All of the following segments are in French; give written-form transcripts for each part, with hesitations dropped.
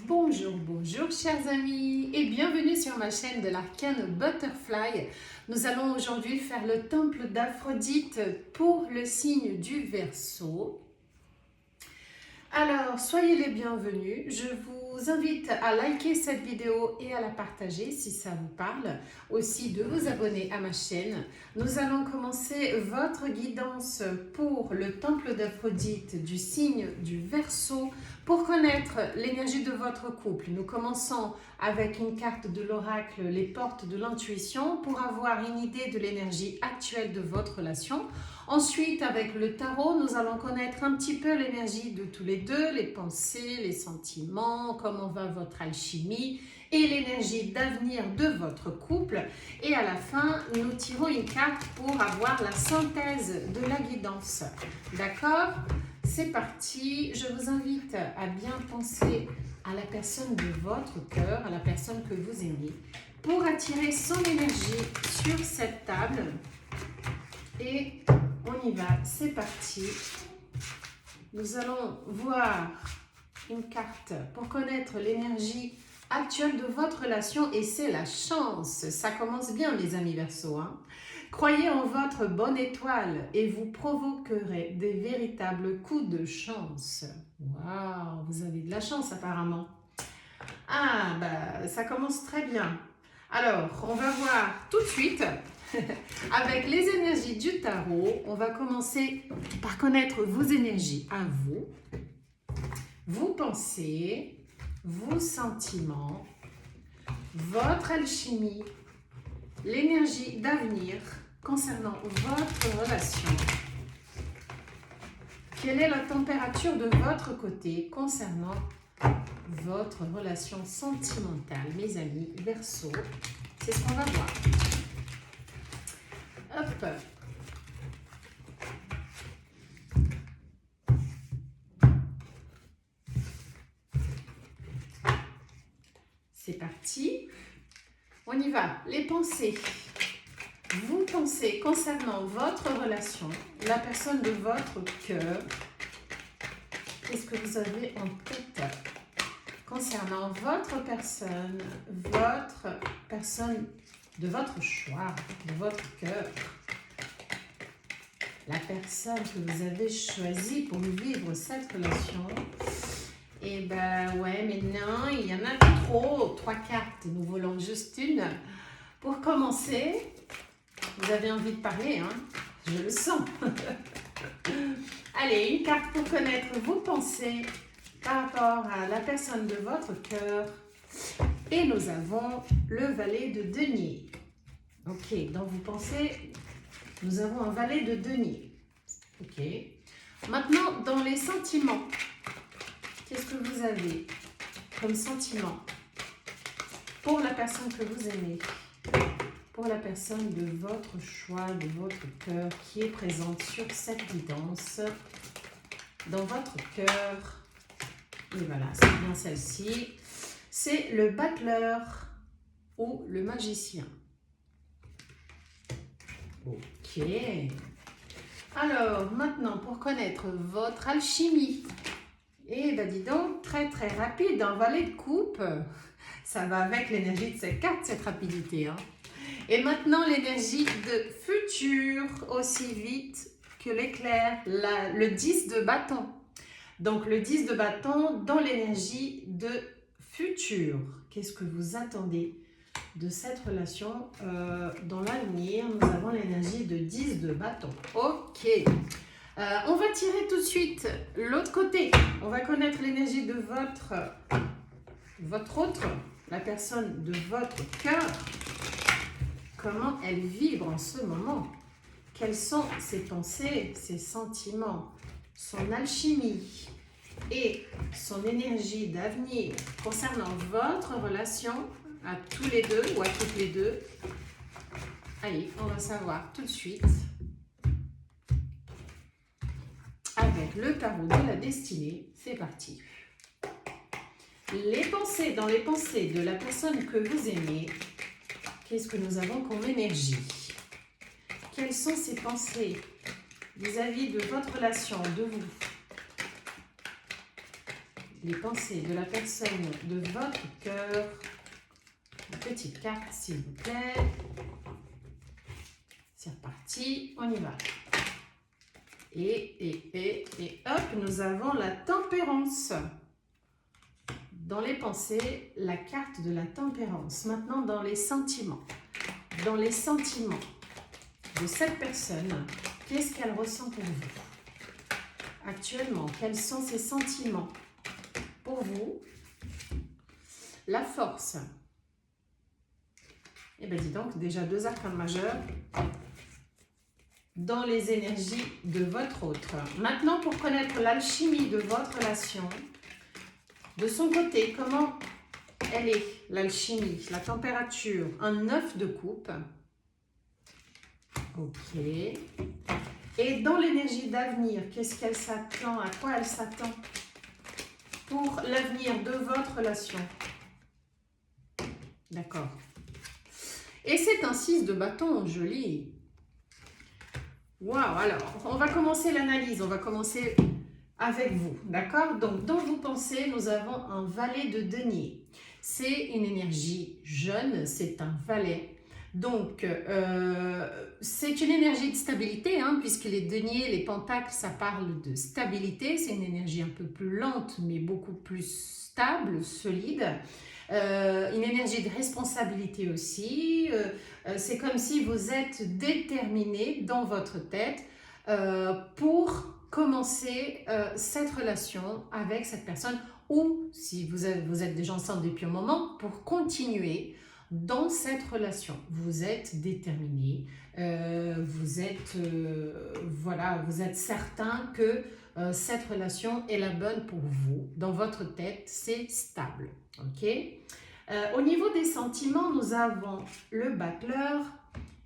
Bonjour, bonjour chers amis et bienvenue sur ma chaîne de l'Arcane Butterfly. Nous allons aujourd'hui faire le temple d'Aphrodite pour le signe du Verseau. Alors, soyez les bienvenus. Je vous invite à liker cette vidéo et à la partager si ça vous parle. Aussi de vous abonner à ma chaîne. Nous allons commencer votre guidance pour le temple d'Aphrodite du signe du Verseau pour connaître l'énergie de votre couple. Nous commençons avec une carte de l'oracle, les portes de l'intuition, pour avoir une idée de l'énergie actuelle de votre relation. Ensuite, avec le tarot, nous allons connaître un petit peu l'énergie de tous les deux, les pensées, les sentiments, comment va votre alchimie et l'énergie d'avenir de votre couple. Et à la fin, nous tirons une carte pour avoir la synthèse de la guidance. D'accord ? C'est parti. Je vous invite à bien penser à la personne de votre cœur, à la personne que vous aimez, pour attirer son énergie sur cette table. Et on y va, c'est parti. Nous allons voir une carte pour connaître l'énergie actuelle de votre relation et c'est la chance. Ça commence bien mes amis Verseau. Croyez en votre bonne étoile et vous provoquerez des véritables coups de chance. Waouh, vous avez de la chance apparemment. Ah, bah ça commence très bien. Alors, on va voir tout de suite avec les énergies du tarot. On va commencer par connaître vos énergies à vous, vos pensées, vos sentiments, votre alchimie, l'énergie d'avenir concernant votre relation. Quelle est la température de votre côté concernant votre relation sentimentale, mes amis Verseau? C'est ce qu'on va voir. Hop. C'est parti. On y va. Les pensées. Vous pensez concernant votre relation, la personne de votre cœur. Qu'est-ce que vous avez en tête concernant votre personne de votre choix, de votre cœur? La personne que vous avez choisie pour vivre cette relation. Et ben ouais, mais non, il y en a trop. 3 cartes, nous voulons juste une. Pour commencer, vous avez envie de parler, hein? Je le sens. Allez, une carte pour connaître vos pensées par rapport à la personne de votre cœur. Et nous avons le valet de denier. Ok, donc vous pensez, nous avons un valet de denier. Ok. Maintenant, dans les sentiments, qu'est-ce que vous avez comme sentiment pour la personne que vous aimez, pour la personne de votre choix, de votre cœur qui est présente sur cette guidance, dans votre cœur? Et voilà, c'est bien celle-ci. C'est le battleur ou le magicien. Ok. Alors, maintenant, pour connaître votre alchimie. Et ben dis donc, très très rapide, un valet de coupe. Ça va avec l'énergie de cette carte, cette rapidité. Et maintenant, l'énergie de futur, aussi vite que l'éclair, le 10 de bâton. Donc, le 10 de bâton dans l'énergie de futur. Qu'est-ce que vous attendez de cette relation dans l'avenir? Nous avons l'énergie de 10 de bâton. Ok. On va tirer tout de suite l'autre côté. On va connaître l'énergie de votre autre, la personne de votre cœur. Comment elle vibre en ce moment? Quelles sont ses pensées, ses sentiments, son alchimie et son énergie d'avenir concernant votre relation à tous les deux ou à toutes les deux? Allez, on va savoir tout de suite avec le tarot de la destinée. C'est parti. Les pensées, dans les pensées de la personne que vous aimez, qu'est-ce que nous avons comme énergie? Quelles sont ses pensées vis-à-vis de votre relation, de vous? les pensées de la personne de votre cœur. Une petite carte, s'il vous plaît. C'est reparti, on y va. Et hop, nous avons la tempérance. Dans les pensées, la carte de la tempérance. Maintenant, dans les sentiments. Dans les sentiments de cette personne, qu'est-ce qu'elle ressent pour vous? Actuellement, quels sont ses sentiments pour vous? La force. Eh bien, dis donc, déjà 2 arcanes majeurs dans les énergies de votre autre. Maintenant, pour connaître l'alchimie de votre relation, de son côté, comment elle est, l'alchimie, la température, un 9 de coupe. Ok. Et dans l'énergie d'avenir, qu'est-ce qu'elle s'attend, à quoi elle s'attend pour l'avenir de votre relation? D'accord. Et c'est un 6 de bâton, joli. Waouh, alors, on va commencer l'analyse, on va commencer avec vous, d'accord? Donc, dans vos pensées, nous avons un valet de denier. C'est une énergie jeune, c'est un valet. Donc, c'est une énergie de stabilité, hein, puisque les deniers, les pentacles, ça parle de stabilité. C'est une énergie un peu plus lente, mais beaucoup plus stable, solide. Une énergie de responsabilité aussi. C'est comme si vous êtes déterminé dans votre tête pour commencer cette relation avec cette personne, ou si vous êtes déjà ensemble depuis un moment, pour continuer dans cette relation. Vous êtes déterminé, voilà, vous êtes certain que cette relation est la bonne pour vous. Dans votre tête, c'est stable. Ok. Au niveau des sentiments, nous avons le battleur,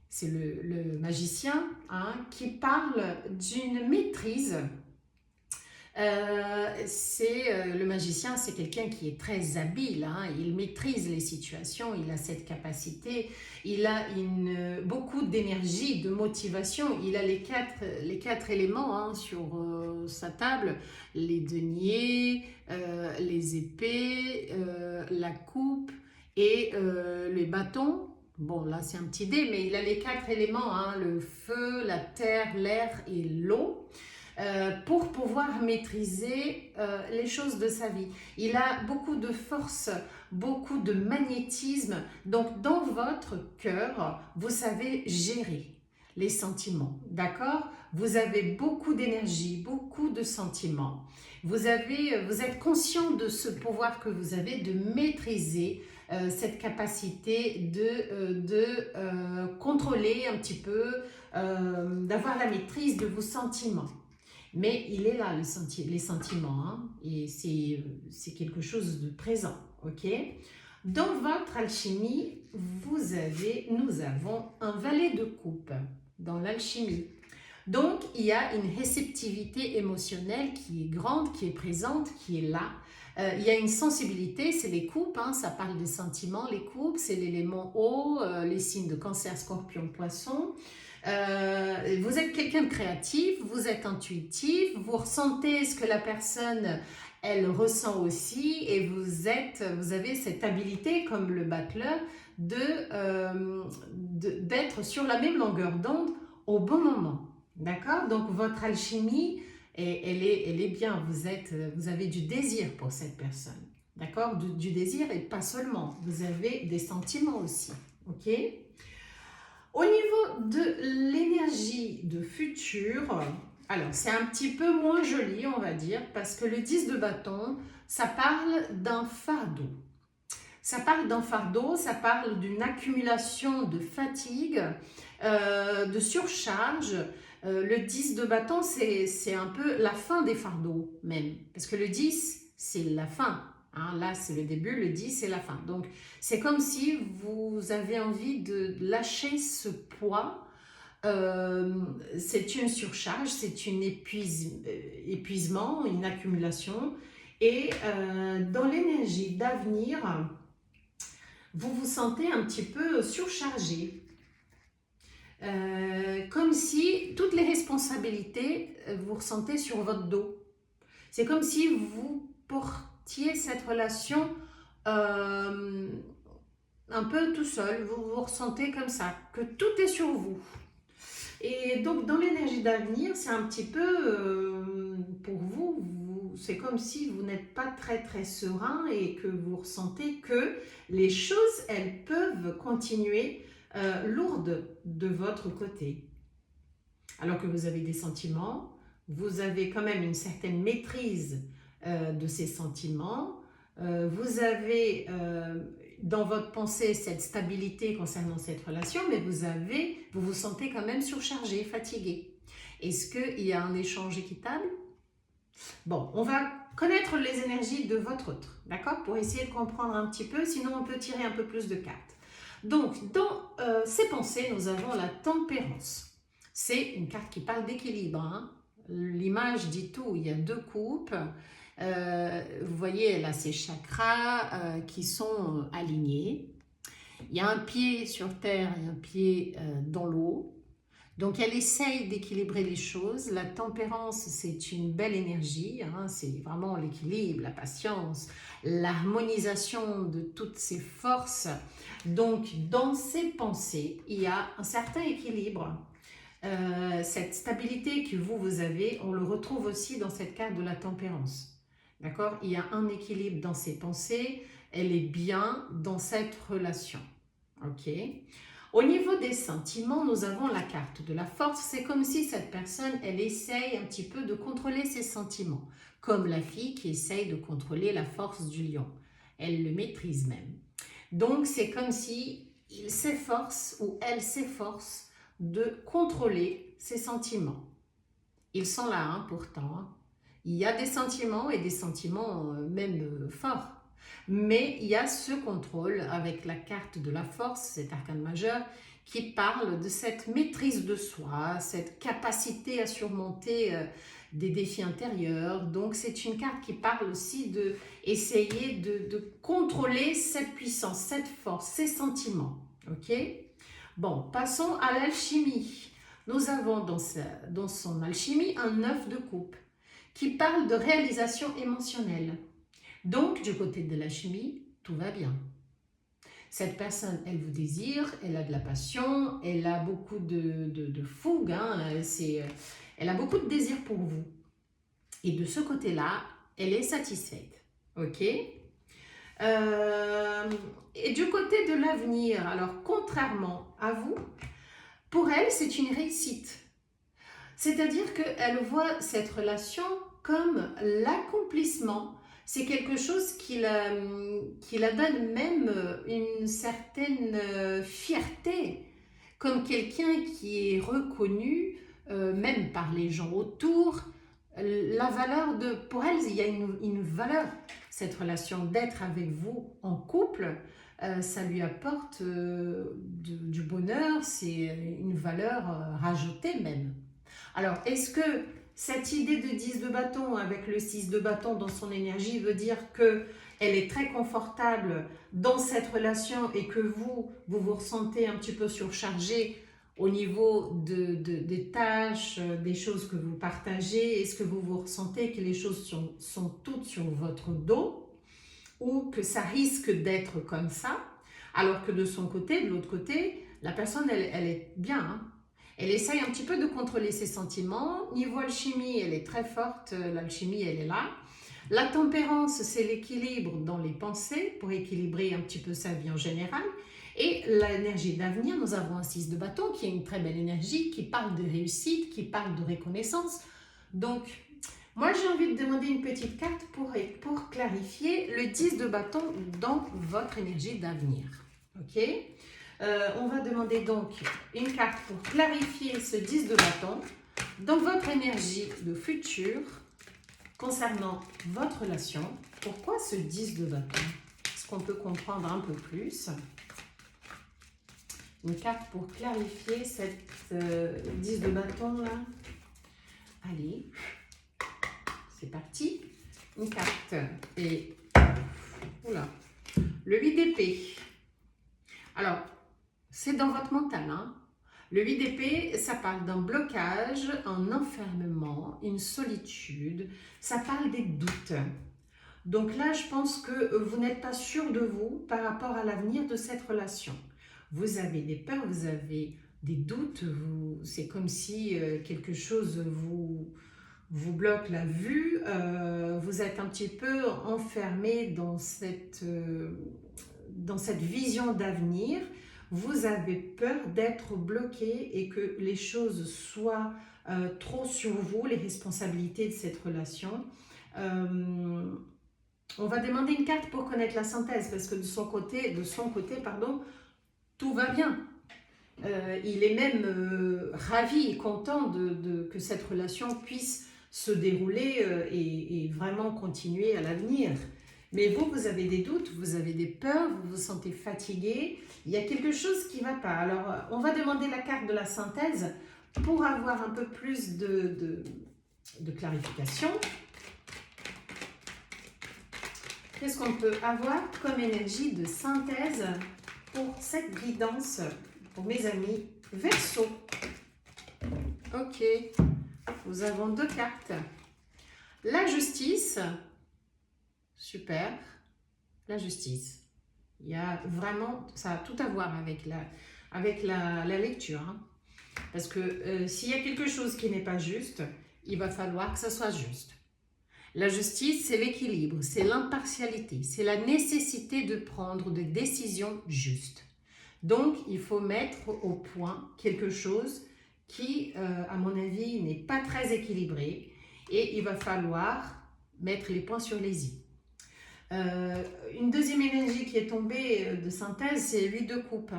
c'est le magicien, hein, qui parle d'une maîtrise. Le magicien, c'est quelqu'un qui est très habile, hein, il maîtrise les situations, il a cette capacité, il a beaucoup d'énergie, de motivation, il a les quatre éléments, hein, sur sa table, les deniers, les épées, la coupe et les bâtons. Bon, là c'est un petit dé, mais il a les 4 éléments, hein, le feu, la terre, l'air et l'eau. Pour pouvoir maîtriser les choses de sa vie. Il a beaucoup de force, beaucoup de magnétisme. Donc, dans votre cœur, vous savez gérer les sentiments, d'accord? Vous avez beaucoup d'énergie, beaucoup de sentiments. Vous êtes conscient de ce pouvoir que vous avez de maîtriser cette capacité de contrôler un petit peu, d'avoir la maîtrise de vos sentiments. Mais il est là, les sentiments, hein, et c'est quelque chose de présent, ok? Dans votre alchimie, nous avons un valet de coupe dans l'alchimie. Donc, il y a une réceptivité émotionnelle qui est grande, qui est présente, qui est là. Il y a une sensibilité, c'est les coupes, hein, ça parle des sentiments. Les coupes, c'est l'élément eau, les signes de cancer, scorpion, poisson. Vous êtes quelqu'un de créatif, vous êtes intuitif, vous ressentez ce que la personne, elle ressent aussi, et vous avez cette habilité, comme le battleur, d'être sur la même longueur d'onde au bon moment. D'accord? Donc votre alchimie, elle est bien, vous avez du désir pour cette personne. D'accord? Du désir, et pas seulement, vous avez des sentiments aussi. Ok? Au niveau de l'énergie de futur, alors c'est un petit peu moins joli, on va dire, parce que le 10 de bâton, ça parle d'un fardeau. Ça parle d'un fardeau, ça parle d'une accumulation de fatigue, de surcharge. Le 10 de bâton, c'est un peu la fin des fardeaux même, parce que le 10, c'est la fin. Hein, là, c'est le début, le 10, c'est la fin. Donc, c'est comme si vous avez envie de lâcher ce poids. C'est une surcharge, c'est un épuisement, une accumulation. Et dans l'énergie d'avenir, vous vous sentez un petit peu surchargé. Comme si toutes les responsabilités, vous ressentez sur votre dos. C'est comme si vous sentiez cette relation un peu tout seul, vous vous ressentez comme ça, que tout est sur vous. Et donc dans l'énergie d'avenir, c'est un petit peu pour vous, c'est comme si vous n'êtes pas très serein et que vous ressentez que les choses, elles peuvent continuer lourdes de votre côté. Alors que vous avez des sentiments, vous avez quand même une certaine maîtrise de ces sentiments, vous avez dans votre pensée cette stabilité concernant cette relation, mais vous vous sentez quand même surchargé, fatigué. Est-ce qu'il y a un échange équitable? Bon, on va connaître les énergies de votre autre, d'accord? Pour essayer de comprendre un petit peu, sinon on peut tirer un peu plus de cartes. Donc, dans ces pensées, nous avons la tempérance. C'est une carte qui parle d'équilibre, hein. L'image dit tout, il y a deux coupes. Vous voyez, elle a ses chakras qui sont alignés. Il y a un pied sur terre et un pied dans l'eau. Donc, elle essaye d'équilibrer les choses. La tempérance, c'est une belle énergie, hein. C'est vraiment l'équilibre, la patience, l'harmonisation de toutes ces forces. Donc, dans ses pensées, il y a un certain équilibre. Cette stabilité que vous avez, on le retrouve aussi dans cette carte de la tempérance. D'accord? Il y a un équilibre dans ses pensées, elle est bien dans cette relation. Ok? Au niveau des sentiments, nous avons la carte de la force. C'est comme si cette personne, elle essaye un petit peu de contrôler ses sentiments, comme la fille qui essaye de contrôler la force du lion. Elle le maîtrise même. Donc, c'est comme si il s'efforce ou elle s'efforce de contrôler ses sentiments. Ils sont là, hein, pourtant. Hein. Il y a des sentiments et des sentiments même forts. Mais il y a ce contrôle avec la carte de la force, cet arcane majeur, qui parle de cette maîtrise de soi, cette capacité à surmonter des défis intérieurs. Donc c'est une carte qui parle aussi d'essayer de contrôler cette puissance, cette force, ces sentiments. Ok? Bon, passons à l'alchimie. Nous avons dans son alchimie un 9 de coupe qui parle de réalisation émotionnelle. Donc, du côté de l'alchimie, tout va bien. Cette personne, elle vous désire, elle a de la passion, elle a beaucoup de fougue, hein, elle a beaucoup de désir pour vous. Et de ce côté-là, elle est satisfaite. Ok? Et du côté de l'avenir, alors contrairement à vous, pour elle, c'est une réussite. C'est-à-dire qu'elle voit cette relation comme l'accomplissement. C'est quelque chose qui la donne même une certaine fierté, comme quelqu'un qui est reconnu, même par les gens autour. La valeur pour elle, il y a une valeur, cette relation d'être avec vous en couple. Ça lui apporte du bonheur, c'est une valeur rajoutée même. Alors, est-ce que cette idée de 10 de bâton avec le 6 de bâton dans son énergie veut dire qu'elle est très confortable dans cette relation et que vous vous ressentez un petit peu surchargé au niveau des tâches, des choses que vous partagez? Est-ce que vous vous ressentez que les choses sont toutes sur votre dos ou que ça risque d'être comme ça? Alors que de son côté, de l'autre côté, la personne, elle est bien, hein. Elle essaye un petit peu de contrôler ses sentiments. Niveau alchimie, elle est très forte. L'alchimie, elle est là. La tempérance, c'est l'équilibre dans les pensées pour équilibrer un petit peu sa vie en général. Et l'énergie d'avenir, nous avons un 6 de bâton qui est une très belle énergie, qui parle de réussite, qui parle de reconnaissance. Donc, moi, j'ai envie de demander une petite carte pour clarifier le 10 de bâton dans votre énergie d'avenir. Ok? On va demander donc une carte pour clarifier ce 10 de bâton dans votre énergie de futur concernant votre relation. Pourquoi ce 10 de bâton? Est-ce qu'on peut comprendre un peu plus? Une carte pour clarifier cette 10 de bâton là. Allez, c'est parti. Une carte et oula, le 8 d'épée. Alors, c'est dans votre mental, hein? Le 8 d'épée, ça parle d'un blocage, un enfermement, une solitude. Ça parle des doutes. Donc là, je pense que vous n'êtes pas sûr de vous par rapport à l'avenir de cette relation. Vous avez des peurs, vous avez des doutes, c'est comme si quelque chose vous bloque la vue, vous êtes un petit peu enfermé dans cette vision d'avenir. Vous avez peur d'être bloqué et que les choses soient trop sur vous, les responsabilités de cette relation. On va demander une carte pour connaître la synthèse parce que de son côté, pardon, tout va bien. Il est même ravi et content que cette relation puisse se dérouler et vraiment continuer à l'avenir. Mais vous avez des doutes, vous avez des peurs, vous vous sentez fatigué, il y a quelque chose qui ne va pas. Alors, on va demander la carte de la synthèse pour avoir un peu plus de clarification. Qu'est-ce qu'on peut avoir comme énergie de synthèse pour cette guidance pour mes amis Verseau? Ok, nous avons 2 cartes. La justice, super, la justice. Il y a vraiment, ça a tout à voir avec la lecture. Hein. Parce que s'il y a quelque chose qui n'est pas juste, il va falloir que ça soit juste. La justice, c'est l'équilibre, c'est l'impartialité, c'est la nécessité de prendre des décisions justes. Donc, il faut mettre au point quelque chose qui, à mon avis, n'est pas très équilibré et il va falloir mettre les points sur les i. Une deuxième énergie qui est tombée de synthèse, c'est 8 de coupe.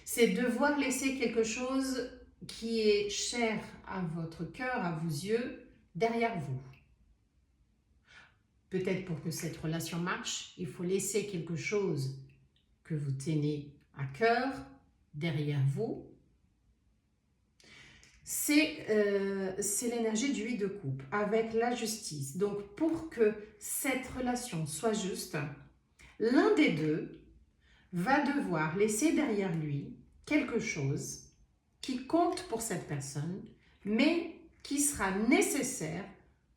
C'est devoir laisser quelque chose qui est cher à votre cœur, à vos yeux, derrière vous. Peut-être pour que cette relation marche, il faut laisser quelque chose que vous tenez à cœur derrière vous. C'est l'énergie du 8 de coupe avec la justice. Donc, pour que cette relation soit juste, l'un des deux va devoir laisser derrière lui quelque chose qui compte pour cette personne, mais qui sera nécessaire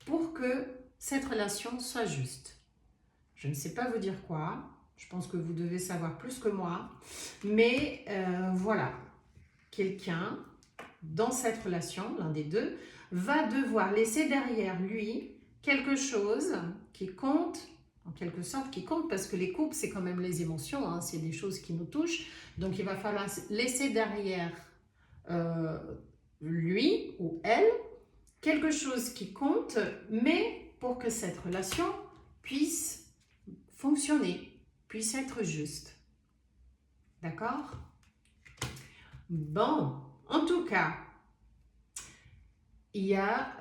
pour que cette relation soit juste. Je ne sais pas vous dire quoi, je pense que vous devez savoir plus que moi, mais voilà, quelqu'un dans cette relation, l'un des deux, va devoir laisser derrière lui quelque chose qui compte, en quelque sorte qui compte, parce que les couples, c'est quand même les émotions, hein, c'est des choses qui nous touchent, donc il va falloir laisser derrière lui ou elle quelque chose qui compte, mais pour que cette relation puisse fonctionner, puisse être juste. D'accord? Bon, en tout cas, il y a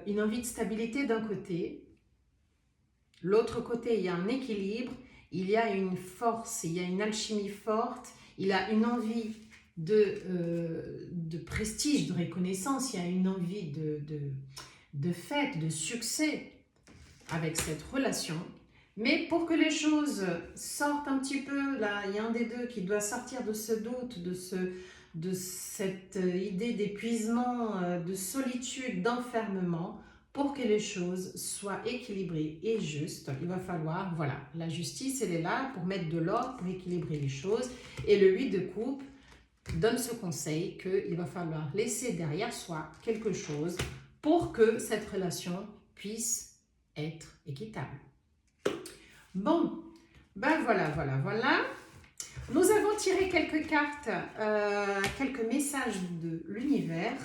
une envie de stabilité d'un côté. L'autre côté, il y a un équilibre, il y a une force, il y a une alchimie forte, il y a une envie de prestige, de reconnaissance, il y a une envie de fête, de succès avec cette relation. Mais pour que les choses sortent un petit peu, là, il y a un des deux qui doit sortir de ce doute, de cette idée d'épuisement, de solitude, d'enfermement. Pour que les choses soient équilibrées et justes, il va falloir, voilà, la justice, elle est là pour mettre de l'ordre, pour équilibrer les choses. Et le 8 de coupe donne ce conseil qu'il va falloir laisser derrière soi quelque chose pour que cette relation puisse être équitable. Bon, ben voilà. Nous avons tiré quelques cartes, quelques messages de l'univers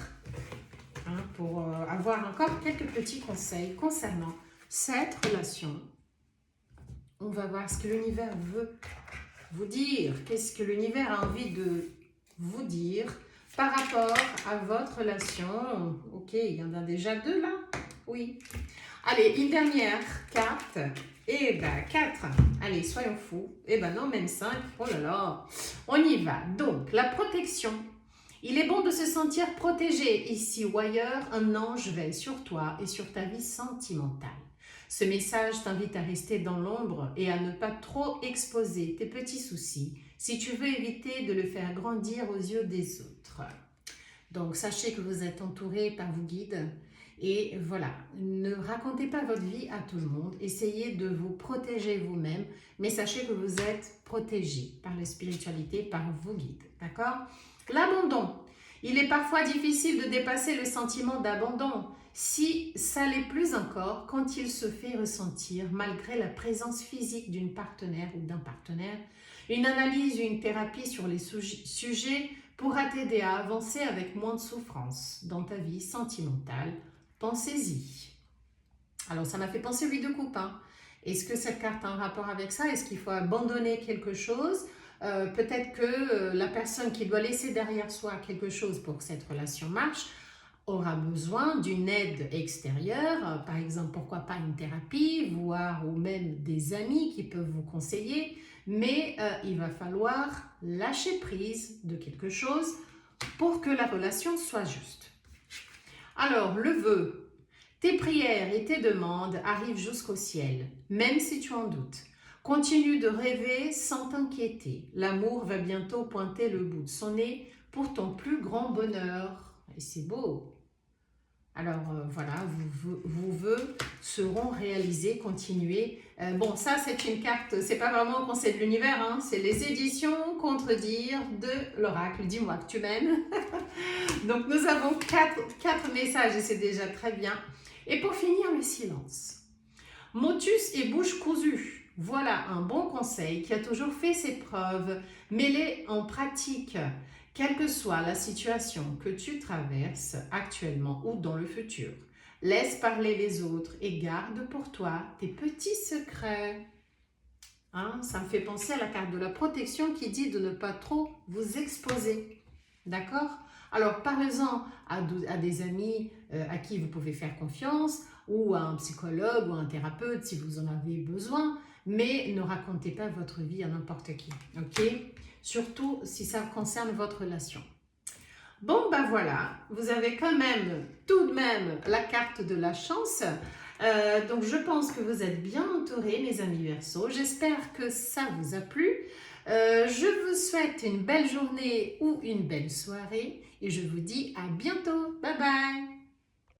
hein, pour avoir encore quelques petits conseils concernant cette relation. On va voir ce que l'univers veut vous dire. Qu'est-ce que l'univers a envie de vous dire par rapport à votre relation. Ok, il y en a déjà 2 là. Oui. Allez, une dernière carte. Et ben 4. Allez, soyons fous. Et ben non, même 5. Oh là là. On y va. Donc, la protection. Il est bon de se sentir protégé. Ici ou ailleurs, un ange veille sur toi et sur ta vie sentimentale. Ce message t'invite à rester dans l'ombre et à ne pas trop exposer tes petits soucis si tu veux éviter de le faire grandir aux yeux des autres. Donc, sachez que vous êtes entouré par vos guides Et voilà, ne racontez pas votre vie à tout le monde. Essayez de vous protéger vous-même, mais sachez que vous êtes protégé par la spiritualité, par vos guides. D'accord? L'abandon. Il est parfois difficile de dépasser le sentiment d'abandon. Si ça l'est plus encore quand il se fait ressentir malgré la présence physique d'une partenaire ou d'un partenaire. Une analyse ou une thérapie sur les sujets pourra t'aider à avancer avec moins de souffrance dans ta vie sentimentale. Pensez-y. Alors, ça m'a fait penser huit de coupe. Est-ce que cette carte a un rapport avec ça? Est-ce qu'il faut abandonner quelque chose? Peut-être que la personne qui doit laisser derrière soi quelque chose pour que cette relation marche aura besoin d'une aide extérieure, par exemple, pourquoi pas une thérapie, voire ou même des amis qui peuvent vous conseiller, mais il va falloir lâcher prise de quelque chose pour que la relation soit juste. Alors, le vœu. Tes prières et tes demandes arrivent jusqu'au ciel, même si tu en doutes. Continue de rêver sans t'inquiéter. L'amour va bientôt pointer le bout de son nez pour ton plus grand bonheur. Et c'est beau. Alors voilà, vos vœux seront réalisés, continuez. Bon, ça c'est une carte, c'est pas vraiment au conseil de l'univers, c'est les éditions Contredire de l'oracle. Dis-moi que tu m'aimes. Donc nous avons quatre messages et c'est déjà très bien. Et pour finir, le silence. Motus et bouche cousue. Voilà un bon conseil qui a toujours fait ses preuves. Mets-les en pratique. Quelle que soit la situation que tu traverses actuellement ou dans le futur, laisse parler les autres et garde pour toi tes petits secrets. Ça me fait penser à la carte de la protection qui dit de ne pas trop vous exposer. D'accord? Alors, parlez-en à des amis à qui vous pouvez faire confiance, ou à un psychologue ou à un thérapeute si vous en avez besoin, mais ne racontez pas votre vie à n'importe qui, ok? Surtout si ça concerne votre relation. Bon, ben voilà, vous avez quand même, tout de même, la carte de la chance. Donc, je pense que vous êtes bien entourés, mes amis Verseaux. J'espère que ça vous a plu. Je vous souhaite une belle journée ou une belle soirée et je vous dis à bientôt. Bye bye!